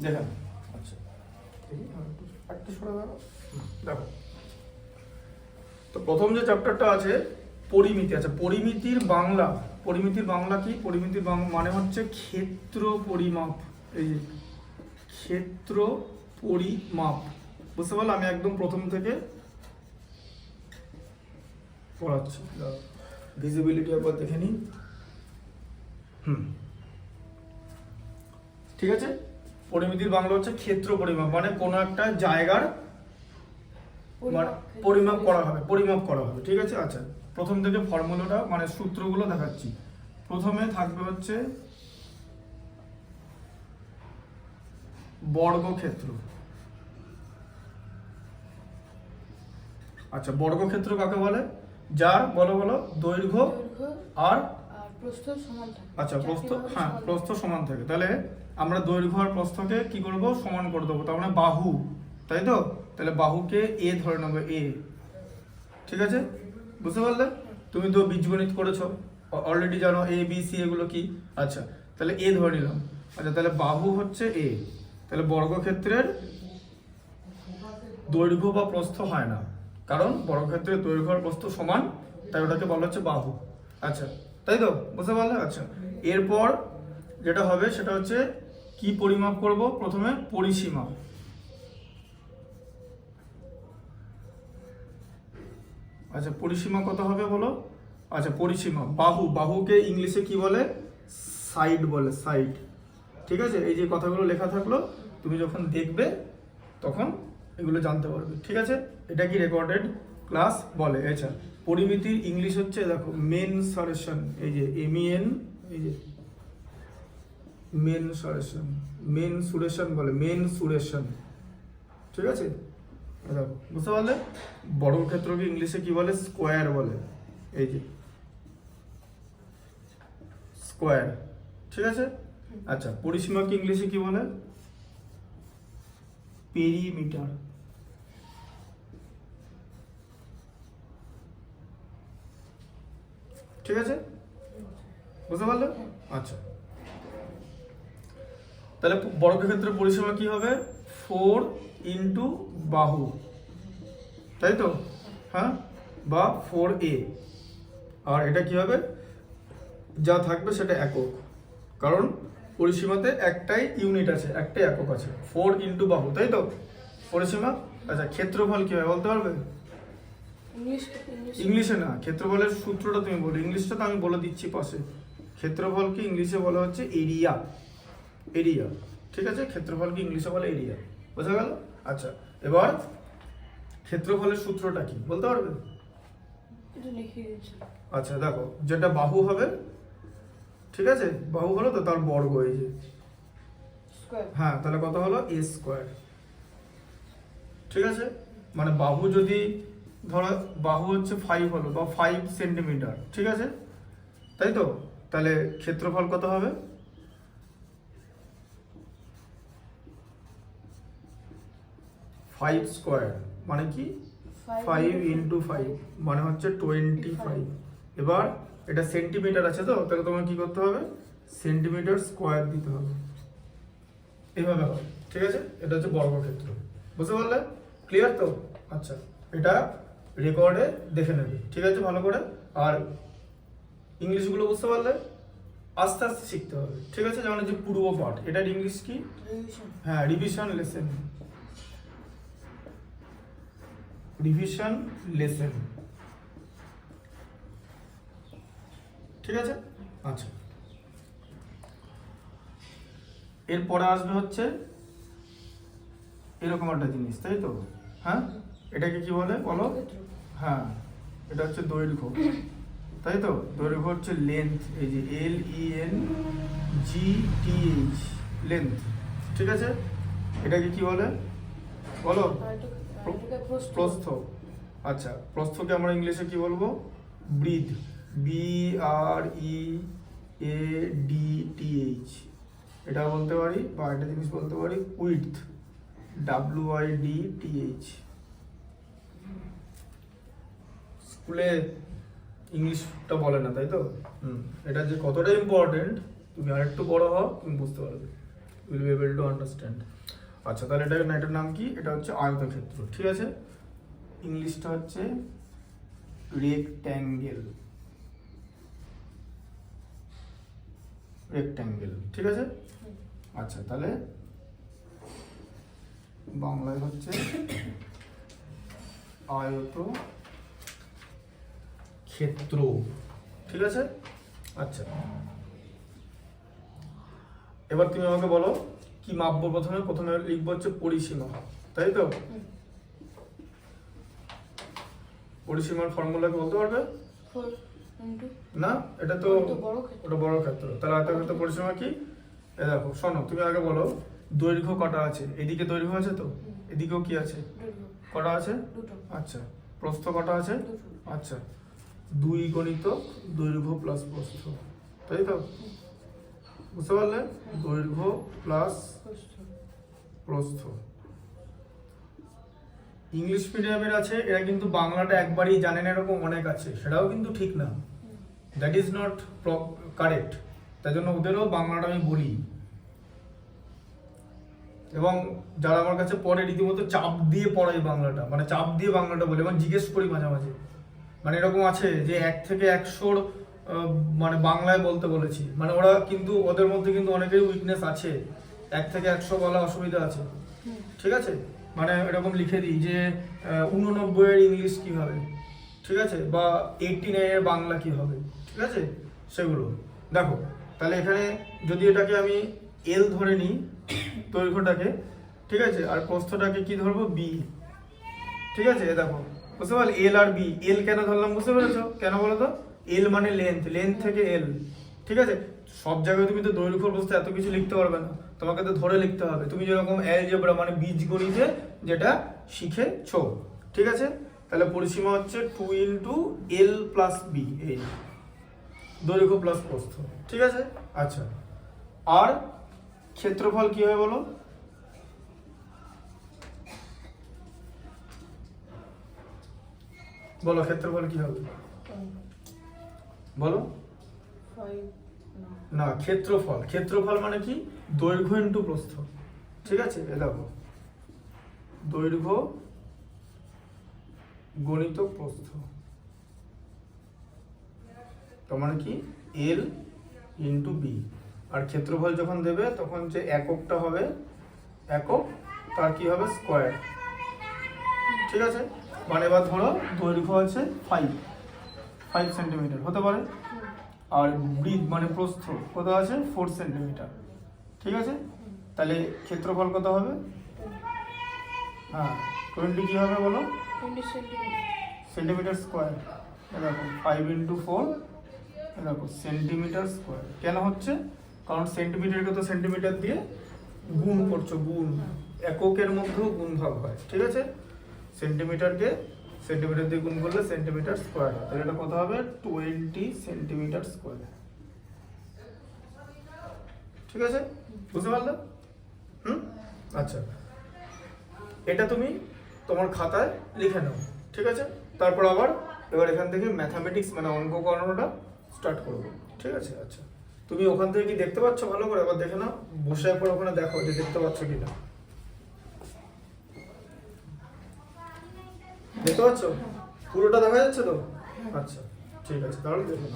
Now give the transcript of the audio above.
দেখেন। আচ্ছা একটু সরে দাঁড়াও। দেখো, তো প্রথম যে চ্যাপ্টারটা আছে পরিমিতি। আচ্ছা, পরিমিতির বাংলা কি? পরিমিতির মানে হচ্ছে ক্ষেত্র পরিমাপ। এই যে ক্ষেত্র পরিমাপ, বুঝতে পারলে? আমি একদম প্রথম থেকে পড়াচ্ছি, ভিজিবিলিটি একবার দেখে নিই। ঠিক আছে, পরিমিতির বাংলা হচ্ছে ক্ষেত্র পরিমাপ, মানে কোনো একটা জায়গার পরিমাপ করা হবে। ঠিক আছে। আচ্ছা, প্রথম থেকে ফর্মুলাটা মানে সূত্রগুলো দেখাচ্ছি। প্রথমে থাকবে হচ্ছে বর্গক্ষেত্র। আচ্ছা, বর্গক্ষেত্র কাকে বলে? যার বলো দৈর্ঘ্য আর প্রস্থ সমান থাকে। আচ্ছা, প্রস্থ সমান থাকে। তাহলে আমরা দৈর্ঘ্য আর প্রস্থকে কি করব? সমান করে দেবো। তার মানে বাহু, তাই তো? তাহলে বাহুকে এ ধরে নেবো, এ। ঠিক আছে, বুঝতে পারলে? তুমি তো বীজগণিত করেছো, অলরেডি জানো এ বি সি এগুলো কি। আচ্ছা, তাহলে এ ধরে নিলাম। আচ্ছা, তাহলে বাহু হচ্ছে এ। তাহলে বর্গক্ষেত্রের দৈর্ঘ্য বা প্রস্থ হয় না, কারণ বর্গক্ষেত্রের দৈর্ঘ্য আর প্রস্থ সমান, তাই ওটাকে বলা হচ্ছে বাহু। আচ্ছা, তাই তো? বুঝতে পারলে? আচ্ছা, এরপর যেটা হবে সেটা হচ্ছে কি পরিমাপ করব? প্রথমে পরিসীমা। আচ্ছা, পরিসীমা কত হবে বলো? আচ্ছা, পরিসীমা বাহুকে ইংলিশে কি বলে? সাইড বলে, সাইড। ঠিক আছে, এই যে কথাগুলো লেখা থাকলো, তুমি যখন দেখবে তখন এগুলো জানতে পারবে। ঠিক আছে, এটা কি রেকর্ডেড ক্লাস বলে। আচ্ছা, পরিমিতির ইংলিশ হচ্ছে, দেখো, মেনসারেশন। এই যে MEN, এই যে মেনসুরেশন বলে, মেনসুরেশন। ঠিক আছে, দেখো, বুঝতে পারলে? বর্গক্ষেত্রকে ইংলিশে কি বলে? স্কোয়ার বলে। এই যে স্কোয়ার। ঠিক আছে। আচ্ছা, পরিসীমাকে ইংলিশে কি বলে? পেরিমিটার। ঠিক আছে, বুঝতে পারলে? আচ্ছা, তাহলে বর্গক্ষেত্রের পরিসীমা কি হবে? 4 ইন্টু বাহু, তাই তো? হ্যাঁ, বা 4A। আর এটা কি হবে? যা থাকবে সেটা একক, কারণ পরিসীমাতে একটাই ইউনিট আছে, একটাই একক আছে। 4 ইন্টু বাহু, তাই তো পরিসীমা। আচ্ছা, ক্ষেত্রফল কি হয় বলতে পারবে? ইংলিশে না, ক্ষেত্রফলের সূত্রটা তুমি বলো। ইংলিশটা তো আমি বলে দিচ্ছি পাশে। ক্ষেত্রফলকে ইংলিশে বলা হচ্ছে এরিয়া। ঠিক আছে, ক্ষেত্রফলকে ইংলিশে বলে এরিয়া। বোঝা গেল? আচ্ছা, এবার ক্ষেত্রফলের সূত্রটা কি বলতে পারবে? আচ্ছা, দেখো, যেটা বাহু হবে, ঠিক আছে, বাহু হলো তো তার বর্গ, এই যে হ্যাঁ, তাহলে কত হলো? A square. ঠিক আছে, মানে বাহু যদি ধরো বাহু হচ্ছে 5 হলো বা 5 সেন্টিমিটার, ঠিক আছে, তাই তো? তাহলে ক্ষেত্রফল কত হবে? 5 স্কোয়ার মানে কি? 5 ইন্টু 5 মানে হচ্ছে 25। এবার এটা সেন্টিমিটার আছে তো, তাহলে তোমার কি করতে হবে? সেন্টিমিটার স্কোয়ার দিতে হবে। এইভাবে হবে। ঠিক আছে, এটা হচ্ছে বর্গক্ষেত্র। বুঝতে পারলে? ক্লিয়ার তো? আচ্ছা, এটা রেকর্ডে দেখে নেবে। ঠিক আছে, ভালো করে। আর ইংলিশগুলো বুঝতে পারলে আস্তে আস্তে শিখতে হবে। ঠিক আছে, যেমন যে পূর্ব পাঠ, এটার ইংলিশ কি? হ্যাঁ, রিভিশন লেসন। ঠিক আছে। আচ্ছা, এরপরে আসবে হচ্ছে এরকম একটা জিনিস, তাই তো? হ্যাঁ, এটাকে কি বলে বলো? হ্যাঁ, এটা হচ্ছে দৈর্ঘ্য, তাই তো? দৈর্ঘ্য হচ্ছে লেন্থ। এই যে LENGTH, লেন্থ। ঠিক আছে, এটাকে কি বলে বলো? প্রস্থ। আচ্ছা, প্রস্থকে আমরা ইংলিশে কি বলবো? Breadth, BREADTH। এটা বলতে পারি, বা একটা জিনিস বলতে পারি উইডথ, WIDTH। স্কুলে ইংলিশটা বলে না, তাই তো? এটা যে কতটা ইম্পর্টেন্ট, তুমি আরেকটু বড় হও, তুমি বুঝতে পারবে। Will be able to understand. আচ্ছা, তাহলে এটার নাম কি? এটা হচ্ছে আয়তক্ষেত্র, ঠিক আছে। ইংলিশটা হচ্ছে রেক্ট্যাঙ্গেল, রেক্ট্যাঙ্গেল, ঠিক আছে। আচ্ছা, তাহলে বাংলায় হচ্ছে আয়ত ক্ষেত্র, ঠিক আছে। আচ্ছা, এবার তুমি আমাকে বলো কি মাপবো। প্রথমে লিখবো হচ্ছে পরিসীমা, তাই তো? পরিসীমার ফর্মুলা কি বলতে পারবে? 4 into না, এটা তো বড় ক্ষেত্র। ওটা বড় ক্ষেত্র। তাহলে আয়তক্ষেত্র পরিসীমা কি? এ দেখো, শোনো, তুমি আগে বলো দৈর্ঘ্য কটা আছে? এদিকে দৈর্ঘ্য আছে তো, এদিকেও কি আছে? দুটো। কটা আছে? দুটো। আচ্ছা, প্রস্থ কটা আছে? দুটো। আচ্ছা, 2 গণিত দৈর্ঘ্য প্লাস প্রস্থ, তাই তো? বুঝতে পারলে? দৈর্ঘ্য প্লাস প্রস্থ। প্রস্থ। ইংলিশ মিডিয়ামের আছে, এরা কিন্তু বাংলাটা একবারই জানেন, এরকম অনেক আছে, সেটাও কিন্তু ঠিক না। That is not correct. তাই জন্য ওদেরও বাংলাটা আমি বলি। এবং যারা আমার কাছে পড়ে রীতিমতো চাপ দিয়ে পড়াই বাংলাটা, মানে চাপ দিয়ে বাংলাটা বলে, এবং জিজ্ঞেস করি মাঝে মাঝে। মানে এরকম আছে যে 1 থেকে 100 মানে বাংলায় বলতে বলেছি, মানে ওরা কিন্তু ওদের মধ্যে কিন্তু অনেকেরই উইকনেস আছে, 1 থেকে 100 বলা অসুবিধা আছে, ঠিক আছে। মানে এরকম লিখে দিই যে 89 এর ইংলিশ কি হবে, ঠিক আছে, বা 89 এর বাংলা কি হবে, ঠিক আছে, সেগুলো দেখো। তাহলে এখানে যদি এটাকে আমি এল ধরে নিই, দৈর্ঘ্যটাকে, ঠিক আছে, আর প্রস্থটাকে কি ধরবো? বি, ঠিক আছে। দেখো, বুঝতে পারলে এল আর বি। এল কেন ধরলাম বুঝতে পেরেছো? কেন বলো তো? এল মানে লেন্থ থেকে এল, ঠিক আছে। সব জায়গায় তুমি তো দৈর্ঘ্য প্রস্থ এত কিছু লিখতে পারবে না, তোমাকে তো ধরে লিখতে হবে। তুমি যেরকম অ্যালজেব্রা মানে বীজগণিতে যেটা শিখেছো, ঠিক আছে। তাহলে পরিসীমা হচ্ছে 2 into L plus B, এই দৈর্ঘ্য প্লাস প্রস্থ, ঠিক আছে। আচ্ছা, আর ক্ষেত্রফল কি হয় বলো? বলো ক্ষেত্রফল কি হবে? বলো। 5 না, ক্ষেত্রফল মানে কি? দৈর্ঘ্য ইন্টু প্রস্থ, ঠিক আছে। এ দেখো, দৈর্ঘ্য গণিত প্রস্থ, তার মানে কি? L into B. আর ক্ষেত্রফল যখন দেবে তখন যে এককটা হবে, একক তার কি হবে? স্কোয়ার, ঠিক আছে। মানে এবার ধরো দৈর্ঘ্য আছে 5 সেন্টিমিটার হতে পারে, আর ব্রিথ মানে প্রস্থ কত আছে? 4 সেন্টিমিটার, ঠিক আছে। তাহলে ক্ষেত্রফল কত হবে? হ্যাঁ, 20 কি হবে বলো? 20 সেন্টিমিটার। Centimetre square. দেখো 5 into 4, দেখো সেন্টিমিটার স্কোয়ার। কেন হচ্ছে? কারণ সেন্টিমিটারকে তো সেন্টিমিটার দিয়ে গুণ করছো, গুণ, এককের মধ্যেও গুণ ভাগ হয়, ঠিক আছে। সেন্টিমিটারকে সেন্টিমিটার দিয়ে গুণ করলে সেন্টিমিটার স্কোয়ার হয়। তাহলে এটা কত হবে? 20 সেন্টিমিটার স্কোয়ার, ঠিক আছে। বুঝতে পারলে? আচ্ছা, এটা তুমি তোমার খাতায় লিখে নাও, ঠিক আছে। তারপর এবার এখান থেকে ম্যাথামেটিক্স মানে অঙ্ক করানোটা স্টার্ট করবো, ঠিক আছে। আচ্ছা, তুমি ওখান থেকে কি দেখতে পাচ্ছ? ভালো করে এবার দেখে নাও, বসে একবার ওখানে দেখো যে দেখতে পাচ্ছ কিনা। দেখতে পাচ্ছ? পুরোটা দেখা যাচ্ছে তো? আচ্ছা, ঠিক আছে, তাহলে দেখো।